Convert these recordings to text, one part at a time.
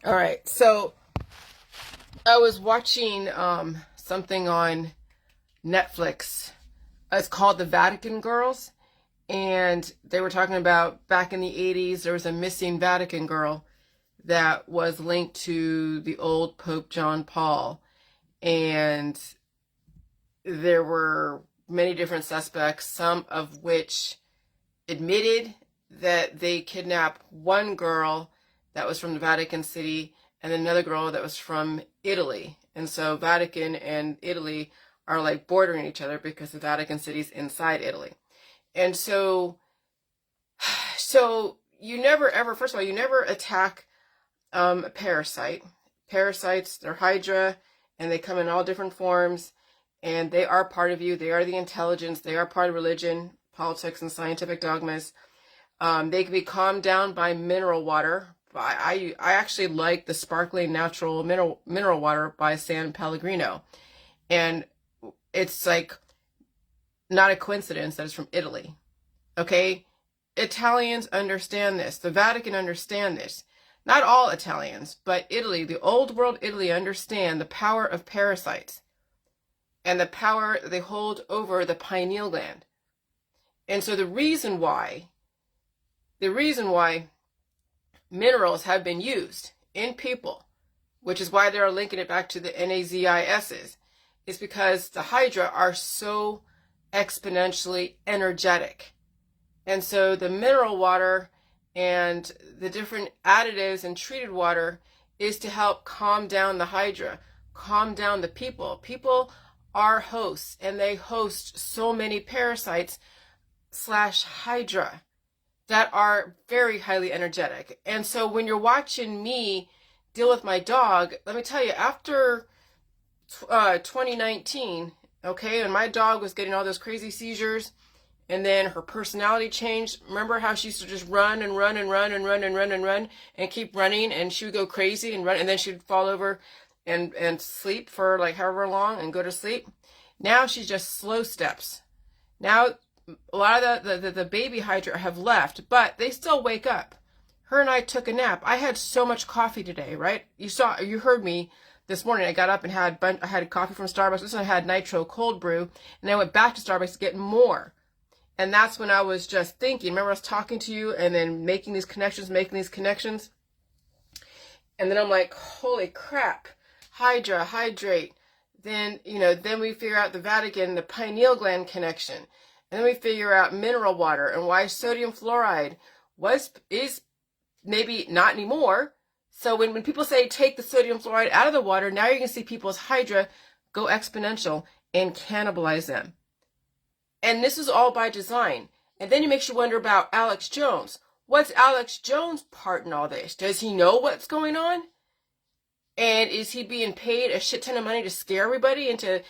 All right. So I was watching something on Netflix. It's called The Vatican Girls, and they were talking about back in the 80s there was a missing Vatican girl that was linked to the old Pope John Paul, and there were many different suspects, some of which admitted that they kidnapped one girl that was from the Vatican City and another girl that was from Italy. And so Vatican and Italy are like bordering each other because the Vatican City's inside Italy. And so you never ever, first of all, you never attack a parasite. Parasites, they're Hydra, and they come in all different forms, and they are part of you. They are the intelligence. They are part of religion, politics, and scientific dogmas. They can be calmed down by mineral water. I actually like the sparkling natural mineral water by San Pellegrino. And it's like not a coincidence that it's from Italy. Okay? Italians understand this. The Vatican understand this. Not all Italians, but Italy, the old world Italy, understand the power of parasites and the power they hold over the pineal gland. And so the reason why minerals have been used in people, which is why they're linking it back to the NAZISs, is because the Hydra are so exponentially energetic. And so the mineral water and the different additives and treated water is to help calm down the Hydra, calm down the people. People are hosts, and they host so many parasites slash Hydra that are very highly energetic. And so when you're watching me deal with my dog, let me tell you, after 2019, okay, and my dog was getting all those crazy seizures, and then her personality changed. Remember how she used to just run and run and run and run and run and run and keep running, and she would go crazy and run, and then she'd fall over and sleep for like however long and go to sleep. Now she's just slow steps. Now a lot of the baby Hydra have left, but they still wake up. Her and I took a nap. I had so much coffee today, right? You heard me this morning. I got up and I had coffee from Starbucks. This one I had nitro cold brew, and I went back to Starbucks to get more. And that's when I was just thinking. Remember, I was talking to you and then making these connections. And then I'm like, holy crap, Hydra, hydrate. Then we figure out the Vatican, the pineal gland connection. And then we figure out mineral water and why sodium fluoride is maybe not anymore. So when people say take the sodium fluoride out of the water, now you're going to see people's Hydra go exponential and cannibalize them. And this is all by design. And then it makes you wonder about Alex Jones. What's Alex Jones' part in all this? Does he know what's going on? And is he being paid a shit ton of money to scare everybody into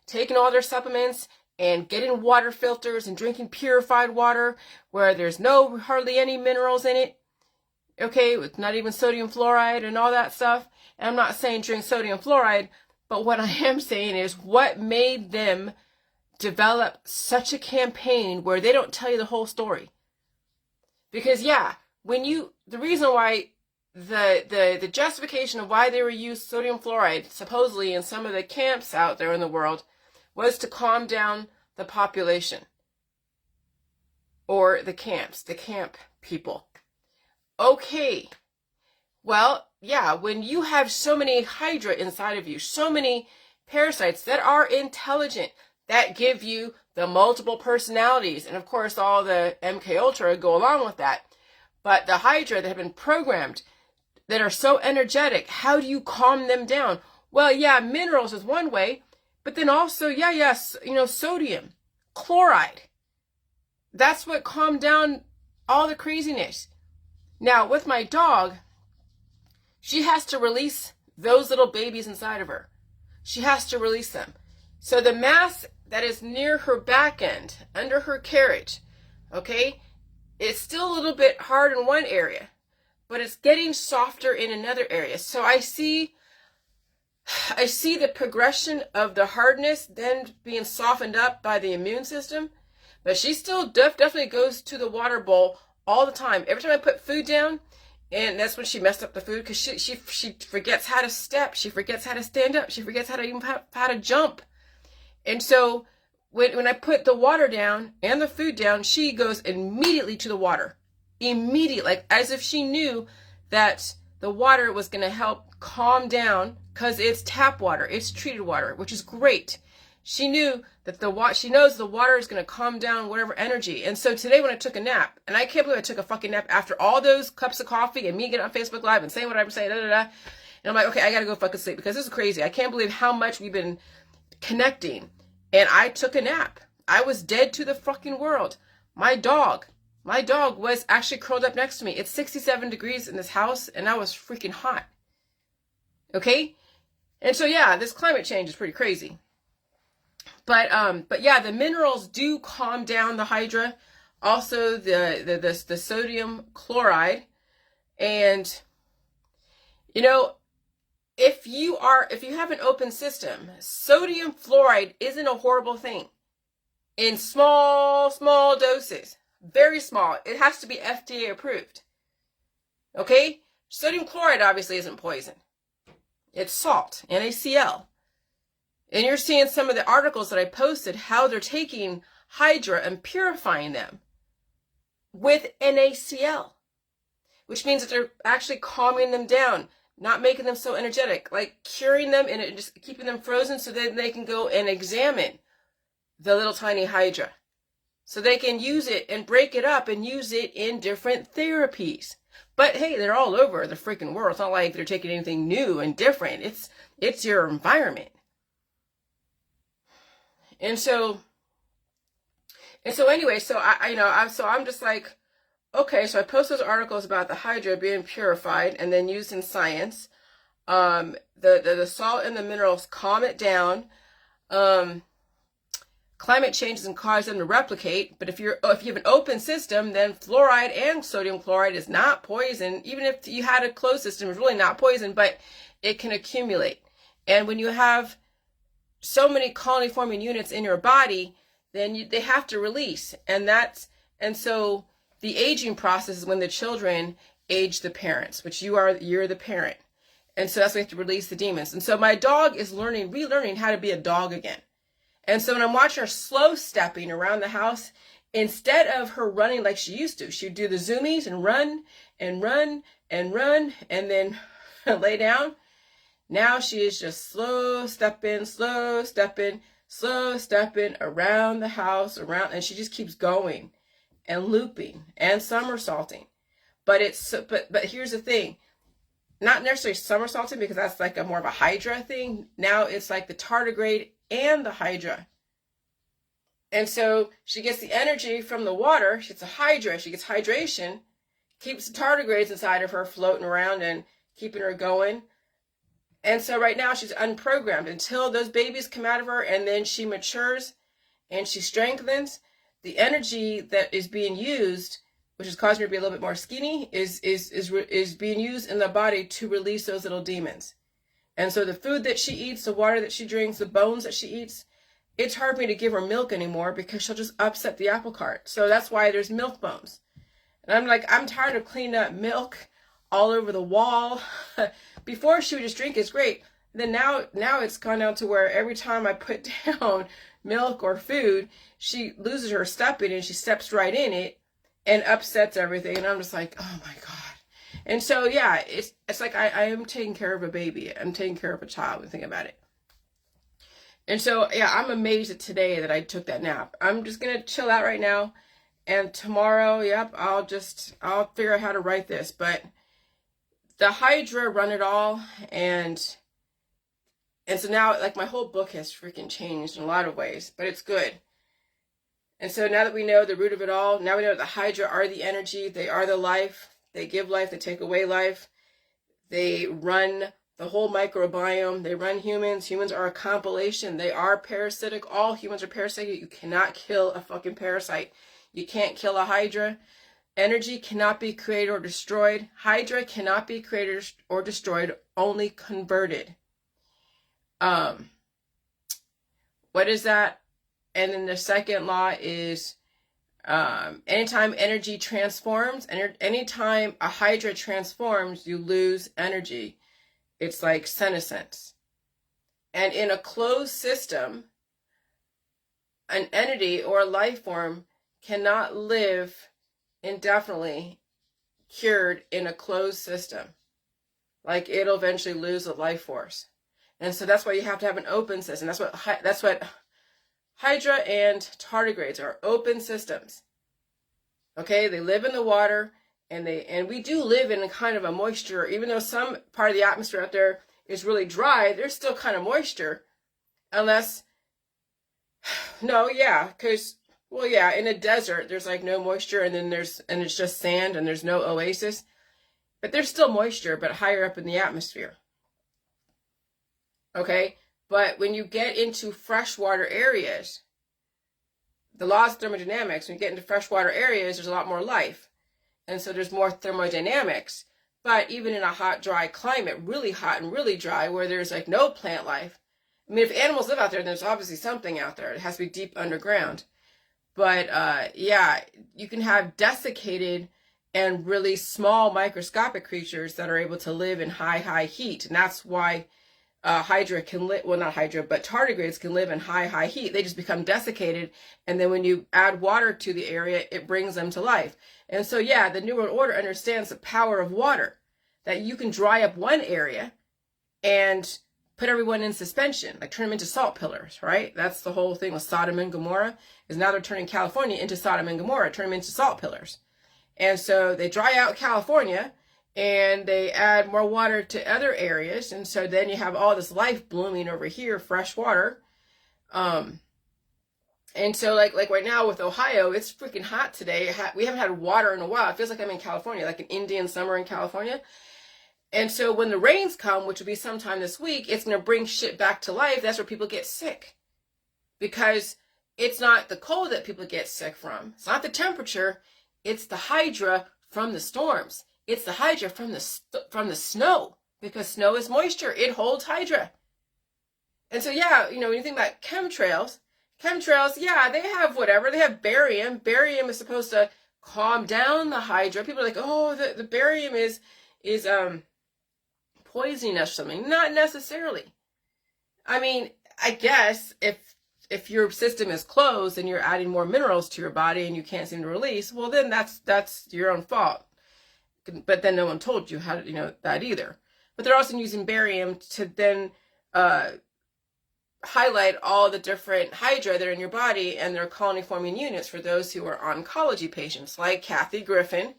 taking all their supplements and getting water filters and drinking purified water where there's hardly any minerals in it? Okay, with not even sodium fluoride and all that stuff. And I'm not saying drink sodium fluoride, but what I am saying is what made them develop such a campaign where they don't tell you the whole story. Because the reason why the justification of why they were used sodium fluoride supposedly in some of the camps out there in the world was to calm down the population or the camp people. Okay. Well, when you have so many Hydra inside of you, so many parasites that are intelligent, that give you the multiple personalities, and of course all the MK Ultra go along with that. But the Hydra that have been programmed, that are so energetic, how do you calm them down? Well, minerals is one way, but then also, sodium, chloride. That's what calmed down all the craziness. Now, with my dog, she has to release those little babies inside of her. She has to release them. So the mass that is near her back end, under her carriage, okay, it's still a little bit hard in one area, but it's getting softer in another area. So I see the progression of the hardness then being softened up by the immune system, but she still definitely goes to the water bowl all the time. Every time I put food down And that's when she messed up the food, because she forgets how to step. She forgets how to stand up. She forgets how to even how to jump. And so when I put the water down and the food down, she goes immediately to the water. Immediately, like as if she knew that the water was going to help calm down, because it's tap water. It's treated water, which is great. She knew that she knows the water is going to calm down whatever energy. And so today when I took a nap, and I can't believe I took a fucking nap after all those cups of coffee and me getting on Facebook Live and saying what I'm saying, and I'm like, okay, I got to go fucking sleep, because this is crazy. I can't believe how much we've been connecting. And I took a nap. I was dead to the fucking world. My dog was actually curled up next to me. It's 67 degrees in this house, and I was freaking hot. Okay? And so yeah, this climate change is pretty crazy. But yeah, the minerals do calm down the Hydra. Also the sodium chloride. And you know, if you have an open system, sodium fluoride isn't a horrible thing. In small doses. Very small. It has to be FDA approved. Okay? Sodium chloride obviously isn't poison. It's salt, NaCl. And you're seeing some of the articles that I posted, how they're taking Hydra and purifying them with NaCl, which means that they're actually calming them down, not making them so energetic, like curing them and just keeping them frozen so that they can go and examine the little tiny Hydra. So they can use it and break it up and use it in different therapies. But hey, they're all over the freaking world. It's not like they're taking anything new and different. It's your environment. And so anyway, so I'm just like, okay, so I post those articles about the Hydra being purified and then used in science. The salt and the minerals calm it down. Climate change doesn't cause them to replicate, but if you have an open system, then fluoride and sodium chloride is not poison. Even if you had a closed system, it's really not poison, but it can accumulate. And when you have so many colony forming units in your body, then they have to release. And so the aging process is when the children age the parents, which you're the parent. And so that's why you have to release the demons. And so my dog is relearning how to be a dog again. And so when I'm watching her slow stepping around the house, instead of her running like she used to, she'd do the zoomies and run and run and run and then lay down. Now she is just slow stepping around the house, and she just keeps going and looping and somersaulting. But here's the thing. Not necessarily somersaulting, because that's like more of a Hydra thing. Now it's like the tardigrade and the Hydra. And so she gets the energy from the water. She gets a Hydra. She gets hydration. Keeps the tardigrades inside of her floating around and keeping her going. And so right now she's unprogrammed until those babies come out of her, and then she matures and she strengthens. The energy that is being used, which is causing her to be a little bit more skinny, is being used in the body to release those little demons. And so the food that she eats, the water that she drinks, the bones that she eats, it's hard for me to give her milk anymore, because she'll just upset the apple cart. So that's why there's milk bones. And I'm like, I'm tired of cleaning up milk all over the wall. Before she would just drink, it's great. Then now it's gone down to where every time I put down milk or food, she loses her stepping and she steps right in it and upsets everything. And I'm just like, oh my God. And so, yeah, it's like I am taking care of a baby. I'm taking care of a child, when you think about it. And so, yeah, I'm amazed at today that I took that nap. I'm just going to chill out right now. And tomorrow, yep, I'll figure out how to write this. But the Hydra run it all. And so now, like, my whole book has freaking changed in a lot of ways. But it's good. And so now that we know the root of it all, now we know that the Hydra are the energy. They are the life. They give life. They take away life. They run the whole microbiome. They run humans. Humans are a compilation. They are parasitic. All humans are parasitic. You cannot kill a fucking parasite. You can't kill a Hydra. Energy cannot be created or destroyed. Hydra cannot be created or destroyed, only converted. What is that? And then the second law is Anytime energy transforms, anytime a Hydra transforms, you lose energy. It's like senescence. And in a closed system, an entity or a life form cannot live indefinitely cured in a closed system. Like, it'll eventually lose a life force. And so that's why you have to have an open system. That's what Hydra and tardigrades are, open systems. Okay, they live in the water, and we do live in a kind of a moisture. Even though some part of the atmosphere out there is really dry, there's still kind of moisture. Unless, no, yeah, because, well, yeah, in a desert, there's like no moisture, and it's just sand, and there's no oasis. But there's still moisture, but higher up in the atmosphere. Okay? But when you get into freshwater areas, the laws of thermodynamics, when you get into freshwater areas, there's a lot more life. And so there's more thermodynamics. But even in a hot, dry climate, really hot and really dry, where there's like no plant life. I mean, if animals live out there, there's obviously something out there. It has to be deep underground. But yeah, you can have desiccated and really small microscopic creatures that are able to live in high heat. And that's why Hydra can live, well, not Hydra, but tardigrades can live in high heat. They just become desiccated. And then when you add water to the area, it brings them to life. And so, yeah, the New World Order understands the power of water, that you can dry up one area and put everyone in suspension, like turn them into salt pillars, right? That's the whole thing with Sodom and Gomorrah, is now they're turning California into Sodom and Gomorrah, turn them into salt pillars. And so they dry out California and they add more water to other areas. And so then you have all this life blooming over here, fresh water. And so like right now with Ohio, it's freaking hot today. We haven't had water in a while. It feels like I'm in California, like an Indian summer in California. And so when the rains come, which will be sometime this week, it's going to bring shit back to life. That's where people get sick. Because it's not the cold that people get sick from. It's not the temperature. It's the Hydra from the storms. It's the Hydra from the snow, because snow is moisture. It holds Hydra. And so, yeah, you know, when you think about chemtrails, yeah, they have whatever. They have barium. Barium is supposed to calm down the Hydra. People are like, oh, the barium is poisoning us or something. Not necessarily. I mean, I guess if your system is closed and you're adding more minerals to your body and you can't seem to release, well, then that's your own fault. But then no one told you how to, you know, that either. But they're also using barium to then highlight all the different Hydra that are in your body and their colony-forming units for those who are oncology patients, like Kathy Griffin.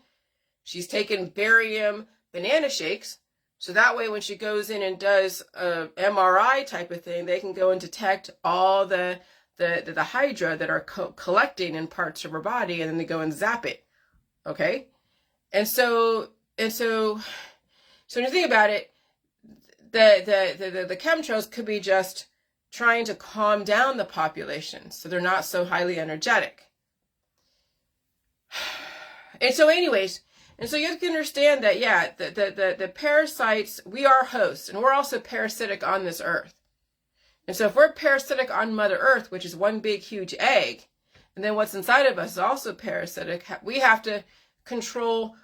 She's taken barium banana shakes, so that way when she goes in and does a MRI type of thing, they can go and detect all the Hydra that are collecting in parts of her body, and then they go and zap it. Okay? And so when you think about it, the chemtrails could be just trying to calm down the population so they're not so highly energetic. And so anyways, and so you have to understand that, yeah, the parasites, we are hosts, and we're also parasitic on this earth. And so if we're parasitic on Mother Earth, which is one big, huge egg, and then what's inside of us is also parasitic, we have to control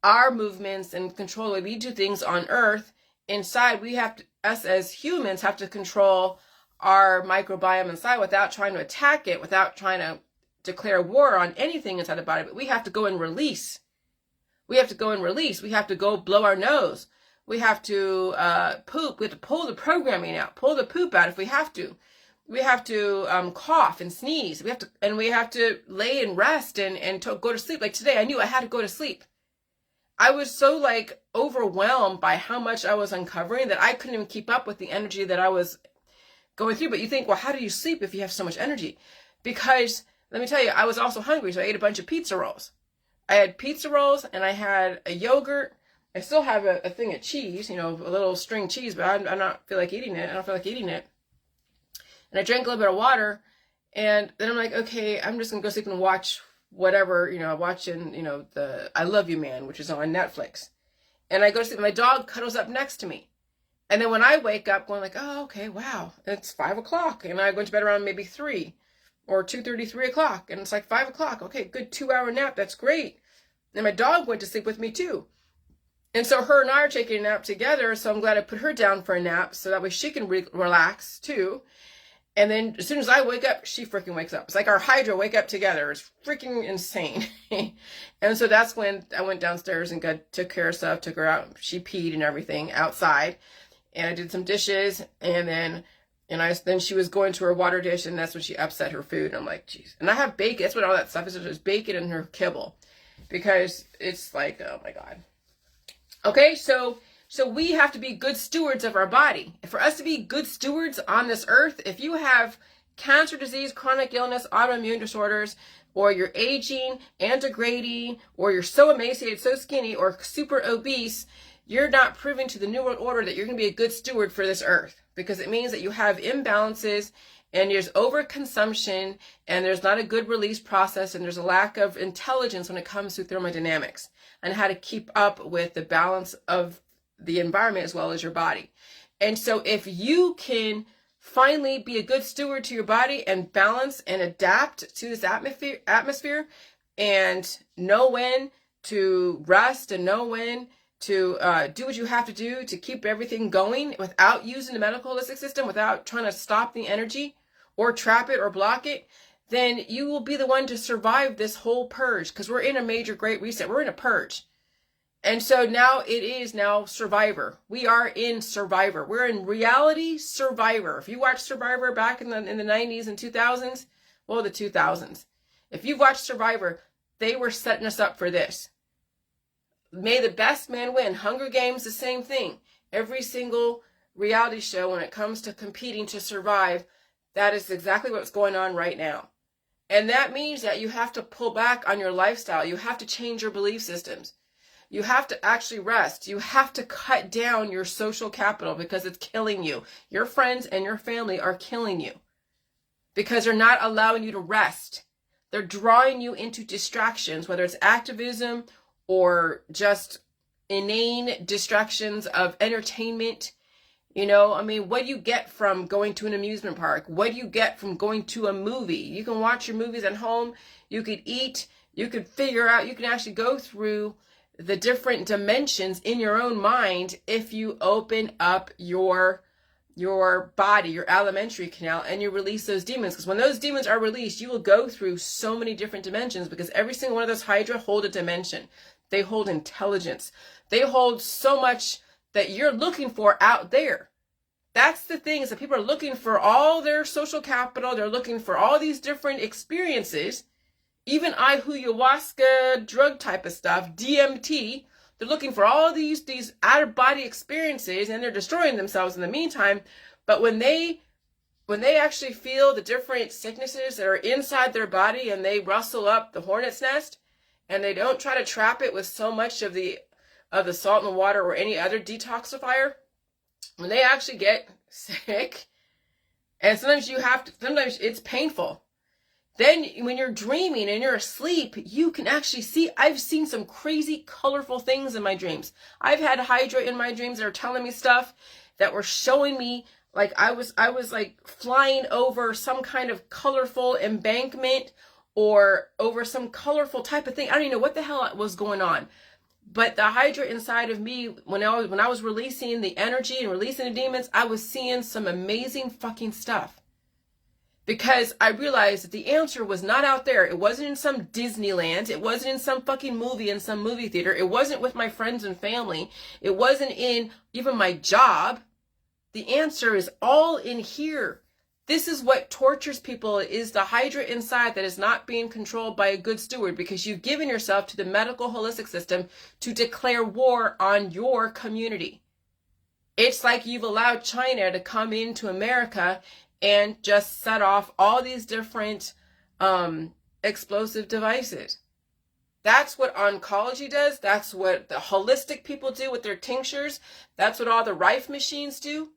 our movements and control the way we do things on Earth. Inside, us as humans have to control our microbiome inside without trying to attack it, without trying to declare war on anything inside the body. But we have to go and release. We have to go and release. We have to go blow our nose. We have to poop. We have to pull the programming out, pull the poop out if we have to. We have to cough and sneeze. We have to lay and rest and go to sleep. Like today, I knew I had to go to sleep. I was so like overwhelmed by how much I was uncovering that I couldn't even keep up with the energy that I was going through. But you think, well, how do you sleep if you have so much energy? Because let me tell you, I was also hungry, so I ate a bunch of pizza rolls. I had pizza rolls and I had a yogurt. I still have a thing of cheese, you know, a little string cheese, but I don't feel like eating it. I don't feel like eating it. And I drank a little bit of water, and then I'm like, okay, I'm just gonna go sleep and watch whatever, you know, watching, you know, the I Love You Man, which is on Netflix. And I go to sleep, and my dog cuddles up next to me. And then when I wake up, going like, oh, okay, wow, it's 5 o'clock. And I go to bed around maybe 3. or 2:30, 3 o'clock, and it's like 5 o'clock. Okay, good 2-hour nap. That's great. And my dog went to sleep with me too. And so her and I are taking a nap together, so I'm glad I put her down for a nap so that way she can relax too. And then as soon as I wake up, she freaking wakes up. It's like our Hydra wake up together. It's freaking insane. And so that's when I went downstairs and took care of stuff, took her out. She peed and everything outside. And I did some dishes. And then she was going to her water dish, and that's when she upset her food. And I'm like, geez. And I have bacon. That's what all that stuff is. There's bacon in her kibble. Because it's like, oh my God. Okay, so we have to be good stewards of our body. And for us to be good stewards on this earth, if you have cancer disease, chronic illness, autoimmune disorders, or you're aging and degrading, or you're so emaciated, so skinny, or super obese, you're not proving to the New World Order that you're going to be a good steward for this earth, because it means that you have imbalances and there's overconsumption and there's not a good release process and there's a lack of intelligence when it comes to thermodynamics and how to keep up with the balance of the environment as well as your body. And so if you can finally be a good steward to your body and balance and adapt to this atmosphere and know when to rest and know when to do what you have to do to keep everything going without using the medical holistic system, without trying to stop the energy or trap it or block it, then you will be the one to survive this whole purge, because we're in a major great reset. We're in a purge. And so now it is now Survivor. We are in Survivor. We're in reality Survivor. If you watched Survivor back in the 90s and 2000s, well, the 2000s. If you've watched Survivor, they were setting us up for this. May the best man win. Hunger Games, the same thing. Every single reality show, when it comes to competing to survive, that is exactly what's going on right now. And that means that you have to pull back on your lifestyle. You have to change your belief systems. You have to actually rest. You have to cut down your social capital because it's killing you. Your friends and your family are killing you because they're not allowing you to rest. They're drawing you into distractions, whether it's activism or just inane distractions of entertainment. You know, I mean, what do you get from going to an amusement park? What do you get from going to a movie? You can watch your movies at home. You could eat. You could figure out. You can actually go through the different dimensions in your own mind if you open up your body, your alimentary canal, and you release those demons. Because when those demons are released, you will go through so many different dimensions, because every single one of those Hydra hold a dimension. They hold intelligence. They hold so much that you're looking for out there. That's the thing, is that people are looking for all their social capital. They're looking for all these different experiences. Even ayahuasca drug type of stuff, DMT, they're looking for all these out-of-body experiences, and they're destroying themselves in the meantime. But when they actually feel the different sicknesses that are inside their body and they rustle up the hornet's nest, and they don't try to trap it with so much of the salt and water or any other detoxifier, when they actually get sick, and sometimes it's painful. Then when you're dreaming and you're asleep, you can actually see. I've seen some crazy, colorful things in my dreams. I've had Hydra in my dreams that are telling me stuff that were showing me, like I was like flying over some kind of colorful embankment or over some colorful type of thing. I don't even know what the hell was going on. But the Hydra inside of me, when I was releasing the energy and releasing the demons, I was seeing some amazing fucking stuff. Because I realized that the answer was not out there. It wasn't in some Disneyland. It wasn't in some fucking movie in some movie theater. It wasn't with my friends and family. It wasn't in even my job. The answer is all in here. This is what tortures people, is the Hydra inside that is not being controlled by a good steward, because you've given yourself to the medical holistic system to declare war on your community. It's like you've allowed China to come into America and just set off all these different explosive devices. That's what oncology does. That's what the holistic people do with their tinctures. That's what all the Rife machines do,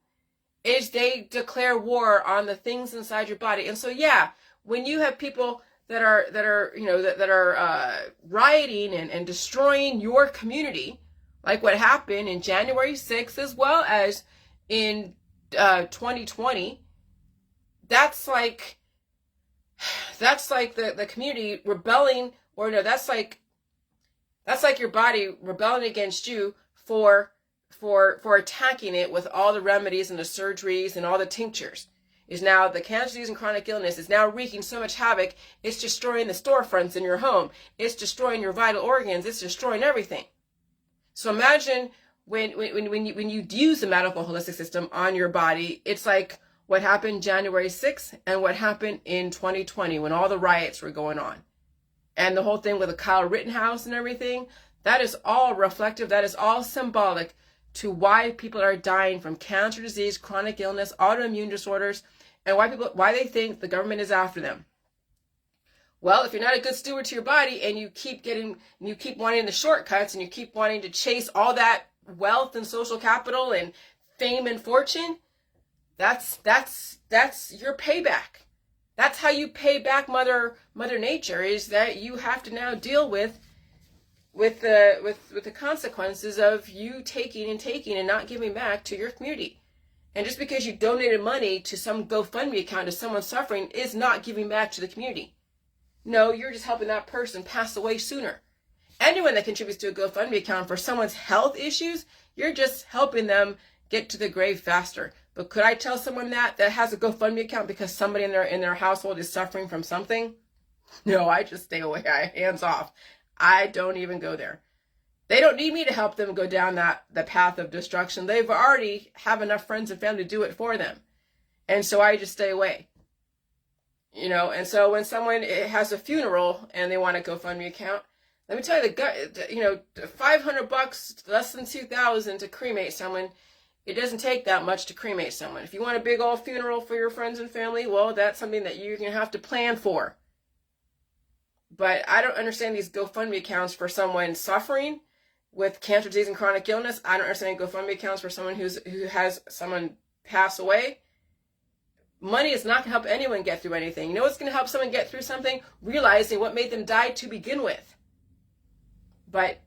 is they declare war on the things inside your body. And so, yeah, when you have people that are rioting and destroying your community, like what happened in January 6th, as well as in 2020, that's like, That's like the community rebelling, or no, that's like your body rebelling against you for attacking it with all the remedies and the surgeries and all the tinctures. Is now the cancer disease and chronic illness is now wreaking so much havoc. It's destroying the storefronts in your home. It's destroying your vital organs. It's destroying everything. So imagine when you use the medical holistic system on your body, it's like what happened January 6th and what happened in 2020 when all the riots were going on. And the whole thing with the Kyle Rittenhouse and everything, that is all reflective, that is all symbolic to why people are dying from cancer disease, chronic illness, autoimmune disorders, and why they think the government is after them. Well, if you're not a good steward to your body and you keep wanting the shortcuts and you keep wanting to chase all that wealth and social capital and fame and fortune, that's your payback. That's how you pay back Mother Nature, is that you have to now deal with the consequences of you taking and not giving back to your community. And just because you donated money to some GoFundMe account to someone suffering is not giving back to the community. No, you're just helping that person pass away sooner. Anyone that contributes to a GoFundMe account for someone's health issues, you're just helping them get to the grave faster. But could I tell someone that has a GoFundMe account because somebody in their household is suffering from something? No, I just stay away. Hands off. I don't even go there. They don't need me to help them go down the path of destruction. They've already have enough friends and family to do it for them. And so I just stay away. And so when someone has a funeral and they want a GoFundMe account, let me tell you, $500, less than $2,000 to cremate someone, it doesn't take that much to cremate someone. If you want a big old funeral for your friends and family, well, that's something that you're going to have to plan for. But I don't understand these GoFundMe accounts for someone suffering with cancer disease and chronic illness. I don't understand GoFundMe accounts for someone who has someone pass away. Money is not going to help anyone get through anything. You know what's going to help someone get through something? Realizing what made them die to begin with. But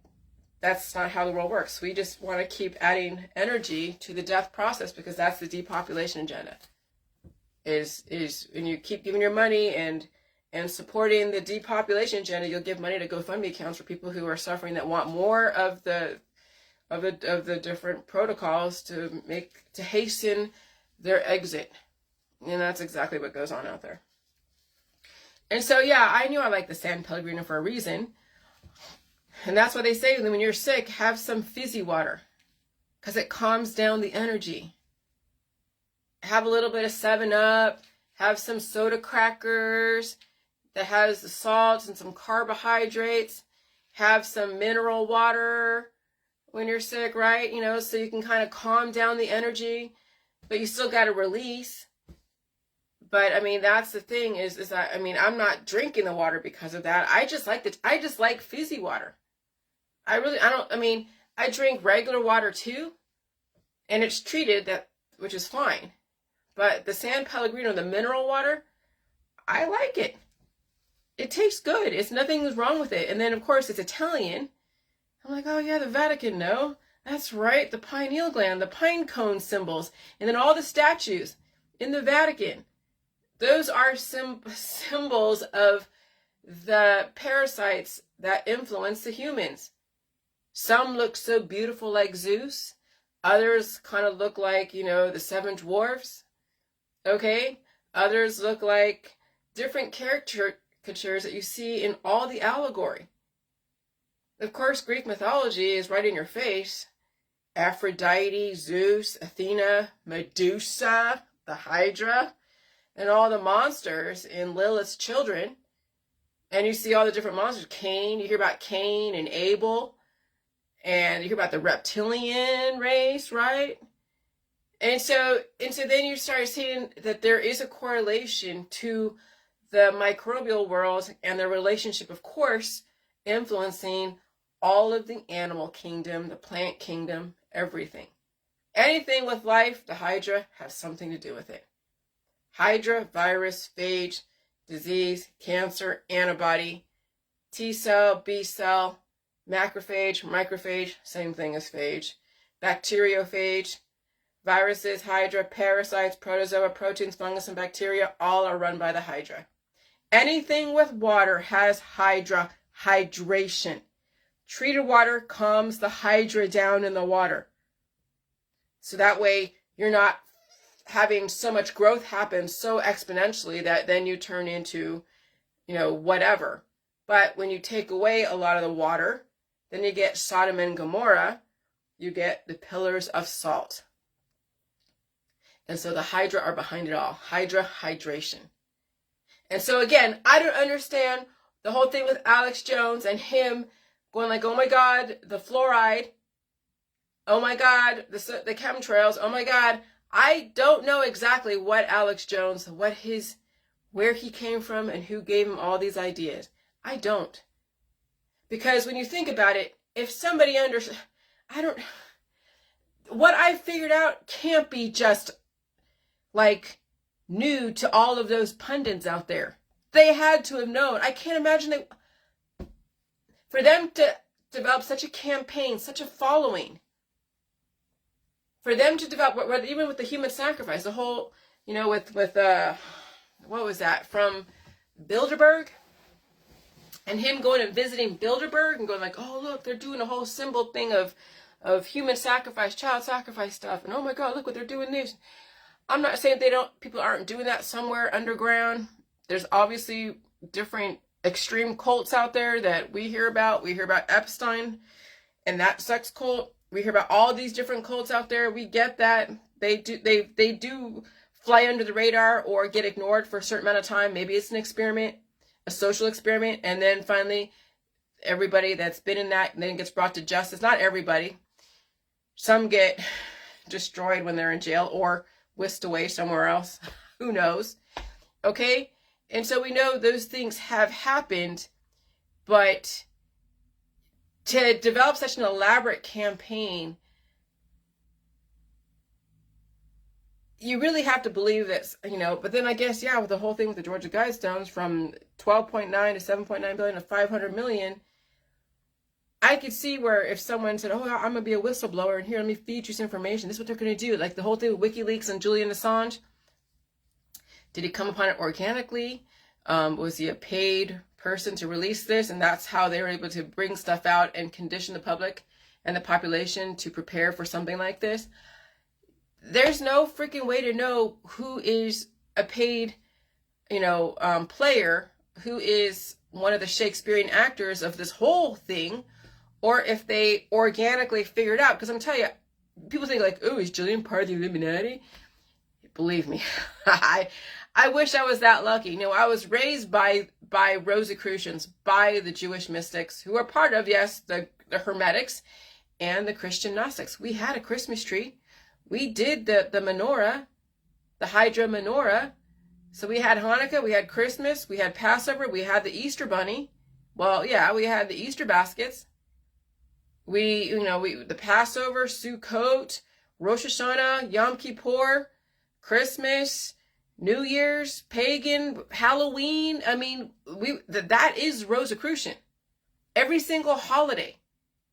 that's not how the world works. We just want to keep adding energy to the death process because that's the depopulation agenda. Is when you keep giving your money and supporting the depopulation agenda, you'll give money to GoFundMe accounts for people who are suffering that want more of the different protocols to hasten their exit. And that's exactly what goes on out there. And so, yeah, I knew I liked the San Pellegrino for a reason. And that's why they say that when you're sick, have some fizzy water, because it calms down the energy. Have a little bit of 7-Up, have some soda crackers that has the salts and some carbohydrates, have some mineral water when you're sick, right? So you can kind of calm down the energy, but you still got to release. But that's the thing is that, I'm not drinking the water because of that. I just like fizzy water. I drink regular water too, and it's treated which is fine. But the San Pellegrino, the mineral water, I like it. It tastes good. It's nothing's wrong with it. And then of course it's Italian. I'm like, oh yeah, the Vatican, no. That's right, the pineal gland, the pine cone symbols, and then all the statues in the Vatican. Those are symbols of the parasites that influence the humans. Some look so beautiful like Zeus. Others kind of look like, the 7 dwarfs. Okay? Others look like different caricatures that you see in all the allegory. Of course, Greek mythology is right in your face. Aphrodite, Zeus, Athena, Medusa, the Hydra, and all the monsters in Lilith's children. And you see all the different monsters. Cain, you hear about Cain and Abel. And you hear about the reptilian race, right? And so then you start seeing that there is a correlation to the microbial world and the relationship, of course, influencing all of the animal kingdom, the plant kingdom, everything. Anything with life, the Hydra has something to do with it. Hydra, virus, phage, disease, cancer, antibody, T cell, B cell, macrophage, microphage, same thing as phage, bacteriophage, viruses, Hydra, parasites, protozoa, proteins, fungus, and bacteria, all are run by the Hydra. Anything with water has Hydra, hydration. Treated water calms the Hydra down in the water. So that way you're not having so much growth happen so exponentially that then you turn into, whatever. But when you take away a lot of the water, then you get Sodom and Gomorrah, you get the pillars of salt. And so the Hydra are behind it all. Hydra, hydration. And so again, I don't understand the whole thing with Alex Jones and him going like, oh my God, the fluoride. Oh my God, the chemtrails. Oh my God. I don't know exactly what Alex Jones, where he came from and who gave him all these ideas. I don't. Because when you think about it, if somebody what I figured out can't be just like new to all of those pundits out there. They had to have known. I can't imagine for them to develop such a campaign, such a following, for them to develop, even with the human sacrifice, the whole, with what was that, from Bilderberg, and him going and visiting Bilderberg and going like, oh, look, they're doing a whole symbol thing of human sacrifice, child sacrifice stuff, and oh my God, look what they're doing this. I'm not saying people aren't doing that somewhere underground. There's obviously different extreme cults out there that we hear about. We hear about Epstein and that sex cult. We hear about all these different cults out there. We get that. They do fly under the radar or get ignored for a certain amount of time. Maybe it's an experiment, a social experiment, and then finally everybody that's been in that then gets brought to justice. Not everybody. Some get destroyed when they're in jail or whisked away somewhere else. Who knows? Okay? And so we know those things have happened, but to develop such an elaborate campaign, you really have to believe that, but then I guess, with the whole thing with the Georgia Guidestones from 12.9 to 7.9 billion to 500 million, I could see where if someone said, oh, I'm going to be a whistleblower and here, let me feed you some information. This is what they're going to do. Like the whole thing with WikiLeaks and Julian Assange. Did he come upon it organically? Was he a paid person to release this? And that's how they were able to bring stuff out and condition the public and the population to prepare for something like this. There's no freaking way to know who is a paid, player, who is one of the Shakespearean actors of this whole thing, or if they organically figured out. Because I'm telling you, people think like, oh, is Jillian part of the Illuminati? Believe me, I wish I was that lucky. I was raised by Rosicrucians, by the Jewish mystics, who are part of, yes, the Hermetics and the Christian Gnostics. We had a Christmas tree. We did the menorah, the Hydra menorah. So we had Hanukkah, we had Christmas, we had Passover, we had the Easter bunny. Well, yeah, we had the Easter baskets. The Passover, Sukkot, Rosh Hashanah, Yom Kippur, Christmas, New Year's, pagan, Halloween. I mean, that is Rosicrucian. Every single holiday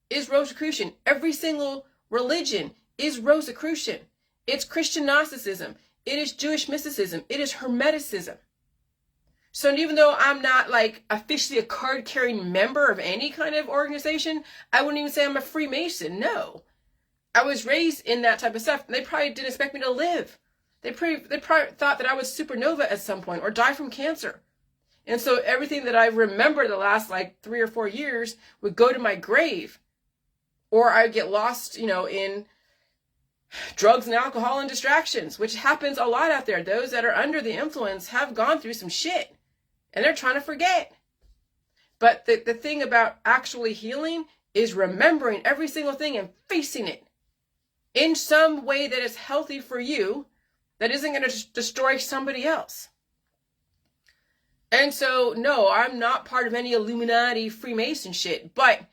is Rosicrucian. Every single religion is Rosicrucian. It's Christian Gnosticism. It is Jewish mysticism. It is Hermeticism. So even though I'm not like officially a card-carrying member of any kind of organization, I wouldn't even say I'm a Freemason. No. I was raised in that type of stuff. And they probably didn't expect me to live. They probably thought that I was supernova at some point or die from cancer. And so everything that I remember the last like 3 or 4 years would go to my grave. Or I'd get lost, in drugs and alcohol and distractions, which happens a lot out there. Those that are under the influence have gone through some shit. And they're trying to forget. But the thing about actually healing is remembering every single thing and facing it in some way that is healthy for you, that isn't going to destroy somebody else. And so, no, I'm not part of any Illuminati Freemason shit. But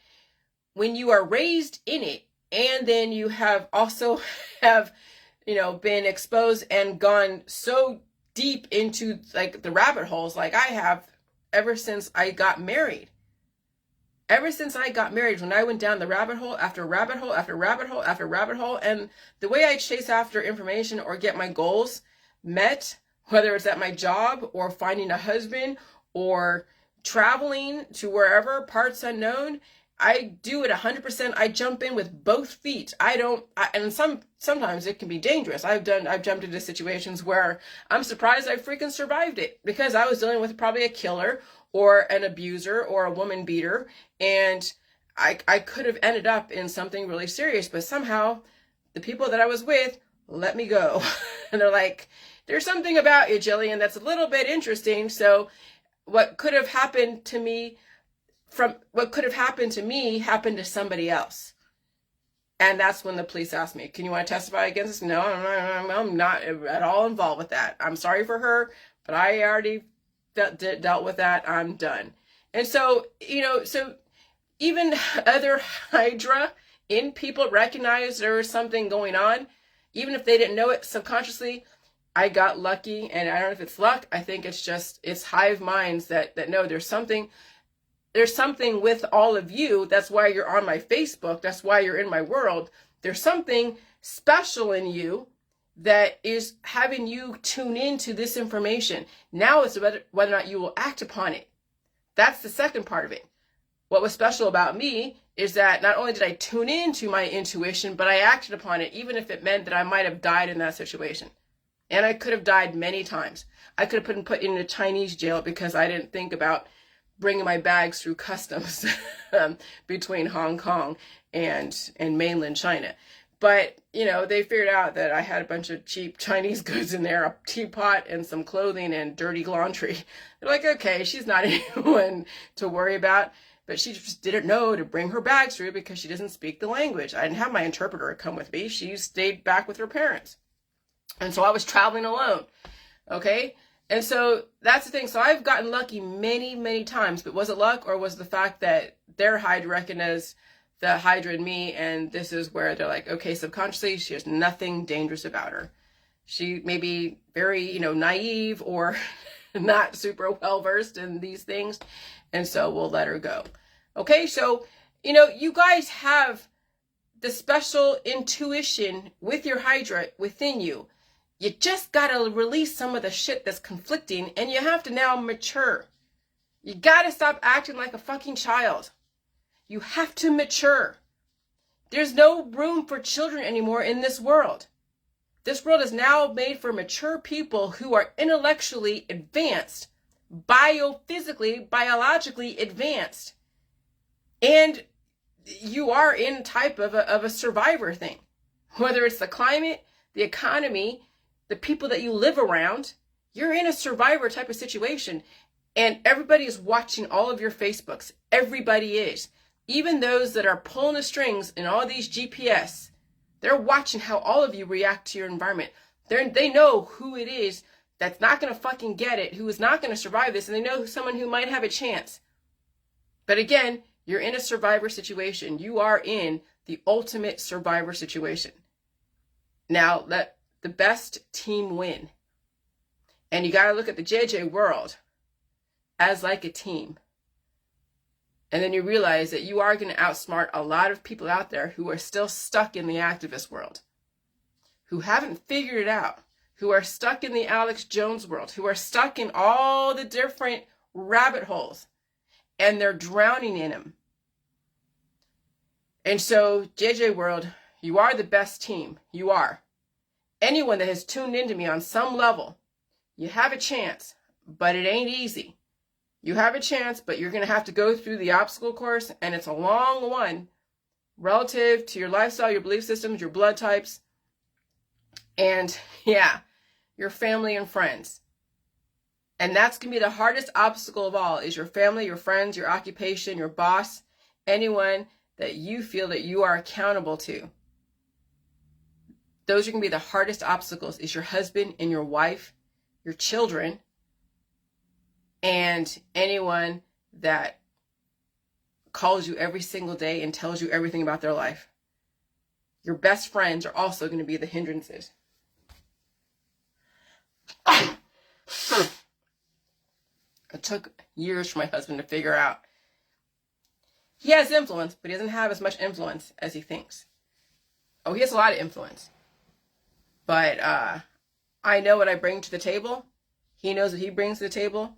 when you are raised in it, and then you have also been exposed and gone so deep into like the rabbit holes like I have ever since I got married. Ever since I got married, when I went down the rabbit hole after rabbit hole after rabbit hole after rabbit hole, and the way I chase after information or get my goals met, whether it's at my job or finding a husband or traveling to wherever, parts unknown, I do it 100%. I jump in with both feet. And sometimes it can be dangerous. I've jumped into situations where I'm surprised I freaking survived it, because I was dealing with probably a killer or an abuser or a woman beater, and I could have ended up in something really serious, but somehow the people that I was with let me go. And they're like, there's something about you, Jillian, that's a little bit interesting. So what could have happened to me happened to somebody else. And that's when the police asked me, can you want to testify against this? No, I'm not at all involved with that. I'm sorry for her, but I already dealt with that. I'm done. And so, so even other Hydra in people recognize there was something going on, even if they didn't know it subconsciously. I got lucky, and I don't know if it's luck. I think it's hive minds that know there's something with all of you. That's why you're on my Facebook. That's why you're in my world. There's something special in you that is having you tune into this information. Now it's whether or not you will act upon it. That's the second part of it. What was special about me is that not only did I tune into my intuition, but I acted upon it, even if it meant that I might have died in that situation. And I could have died many times. I could have been put in a Chinese jail because I didn't think about bringing my bags through customs between Hong Kong and mainland China. But, they figured out that I had a bunch of cheap Chinese goods in there, a teapot and some clothing and dirty laundry. They're like, okay, she's not anyone to worry about. But she just didn't know to bring her bags through because she doesn't speak the language. I didn't have my interpreter come with me. She stayed back with her parents. And so I was traveling alone. Okay? And so that's the thing. So I've gotten lucky many, many times. But was it luck, or was it the fact that their Hydra recognized the Hydra in me, and this is where they're like, okay, subconsciously, she has nothing dangerous about her. She may be very, naive or not super well-versed in these things, and so we'll let her go. Okay, so, you guys have the special intuition with your Hydra within you. You just got to release some of the shit that's conflicting, and you have to now mature. You got to stop acting like a fucking child. You have to mature. There's no room for children anymore in this world. This world is now made for mature people who are intellectually advanced, biophysically, biologically advanced. And you are in type of a survivor thing. Whether it's the climate, the economy, the people that you live around, you're in a survivor type of situation. And everybody is watching all of your Facebooks. Everybody is. Even those that are pulling the strings in all these GPS, they're watching how all of you react to your environment. They know who it is that's not going to fucking get it, who is not going to survive this, and they know someone who might have a chance. But again, you're in a survivor situation. You are in the ultimate survivor situation. Now, let the best team win. And you got to look at the JJ world as like a team. And then you realize that you are going to outsmart a lot of people out there who are still stuck in the activist world, who haven't figured it out, who are stuck in the Alex Jones world, who are stuck in all the different rabbit holes, and they're drowning in them. And so, JJ world, you are the best team. You are. Anyone that has tuned into me on some level, you have a chance, but it ain't easy. You have a chance, but you're going to have to go through the obstacle course, and it's a long one relative to your lifestyle, your belief systems, your blood types, and your family and friends. And that's going to be the hardest obstacle of all, is your family, your friends, your occupation, your boss, anyone that you feel that you are accountable to. Those are going to be the hardest obstacles, is your husband and your wife, your children, and anyone that calls you every single day and tells you everything about their life. Your best friends are also going to be the hindrances. It took years for my husband to figure out. He has influence, but he doesn't have as much influence as he thinks. Oh, he has a lot of influence. But I know what I bring to the table. He knows what he brings to the table.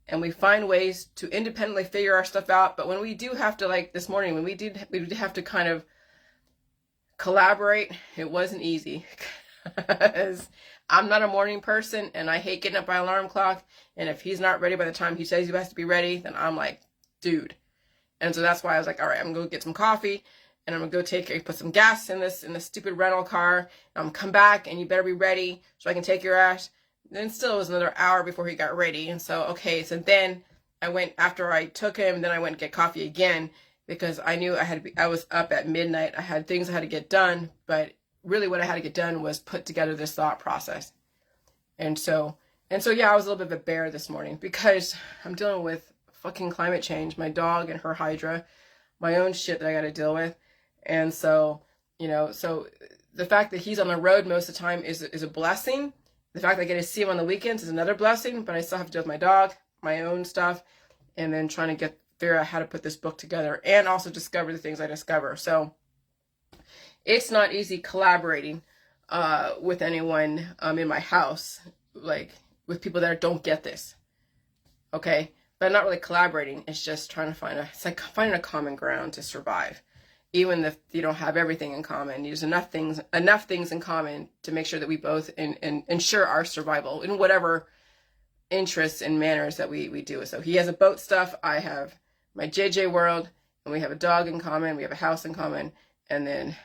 and we find ways to independently figure our stuff out. But when we do have to, like this morning, when we did have to kind of collaborate, it wasn't easy. Because I'm not a morning person, and I hate getting up by alarm clock. And if he's not ready by the time he says he has to be ready, then I'm like, dude. And so that's why I was like, all right, I'm gonna go get some coffee, and I'm gonna go put some gas in this stupid rental car. I'm come back, and you better be ready so I can take your ass. Then still it was another hour before he got ready. And so, okay, so then I went, after I took him, then I went and get coffee again, because I knew I was up at midnight. I had things I had to get done, but really what I had to get done was put together this thought process. And so yeah, I was a little bit of a bear this morning, because I'm dealing with fucking climate change, my dog and her Hydra, my own shit that I got to deal with. And so, so the fact that he's on the road most of the time is a blessing. The fact that I get to see him on the weekends is another blessing, but I still have to deal with my dog, my own stuff, and then trying to figure out how to put this book together, and also discover the things I discover. So it's not easy collaborating with anyone in my house, like with people that don't get this. Okay? But not really collaborating. It's just trying to it's like finding a common ground to survive. Even if you don't have everything in common, there's enough things in common to make sure that we both ensure our survival in whatever interests and manners that we do. So he has a boat stuff, I have my JJ world, and we have a dog in common, we have a house in common, and then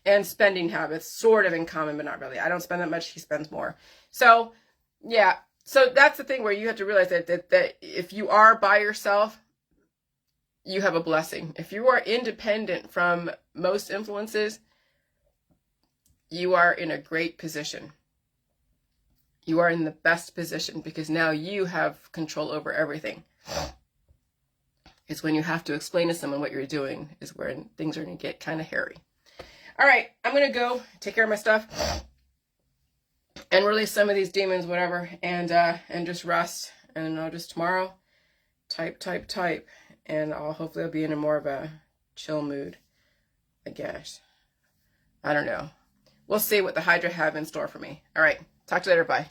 and spending habits sort of in common, but not really. I don't spend that much, he spends more. So yeah, so that's the thing where you have to realize that if you are by yourself, you have a blessing. If you are independent from most influences, you are in a great position. You are in the best position, because now you have control over everything. It's when you have to explain to someone what you're doing is where things are going to get kind of hairy. All right, I'm going to go take care of my stuff and release some of these demons, whatever, and just rest. And I'll just tomorrow type. And hopefully I'll be in more of a chill mood, I guess. I don't know. We'll see what the Hydra have in store for me. All right. Talk to you later. Bye.